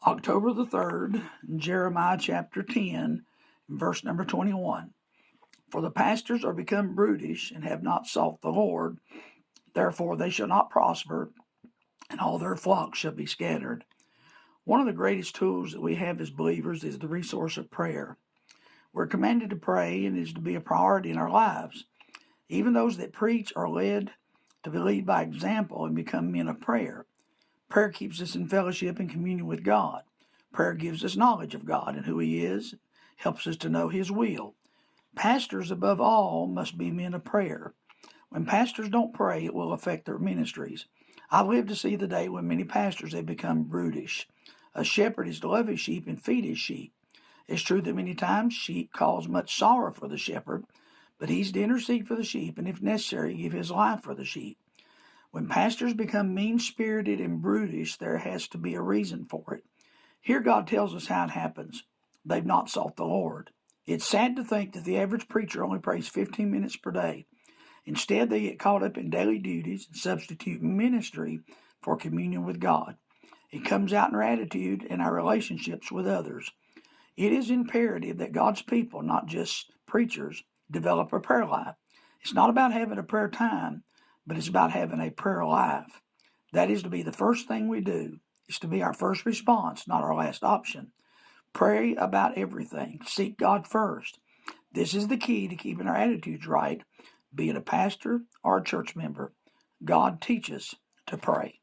October the 3rd, Jeremiah chapter 10, verse number 21. For the pastors are become brutish and have not sought the Lord, therefore they shall not prosper, and all their flocks shall be scattered. One of the greatest tools that we have as believers is the resource of prayer. We're commanded to pray, and it is to be a priority in our lives. Even those that preach are led to lead by example and become men of prayer. Prayer keeps us in fellowship and communion with God. Prayer gives us knowledge of God and who He is, helps us to know His will. Pastors, above all, must be men of prayer. When pastors don't pray, it will affect their ministries. I've lived to see the day when many pastors have become brutish. A shepherd is to love his sheep and feed his sheep. It's true that many times sheep cause much sorrow for the shepherd, but he's to intercede for the sheep and, if necessary, give his life for the sheep. When pastors become mean-spirited and brutish, there has to be a reason for it. Here God tells us how it happens. They've not sought the Lord. It's sad to think that the average preacher only prays 15 minutes per day. Instead, they get caught up in daily duties and substitute ministry for communion with God. It comes out in our attitude and our relationships with others. It is imperative that God's people, not just preachers, develop a prayer life. It's not about having a prayer time, but it's about having a prayer life. That is to be the first thing we do. It's to be our first response, not our last option. Pray about everything. Seek God first. This is the key to keeping our attitudes right, be it a pastor or a church member. God teaches to pray.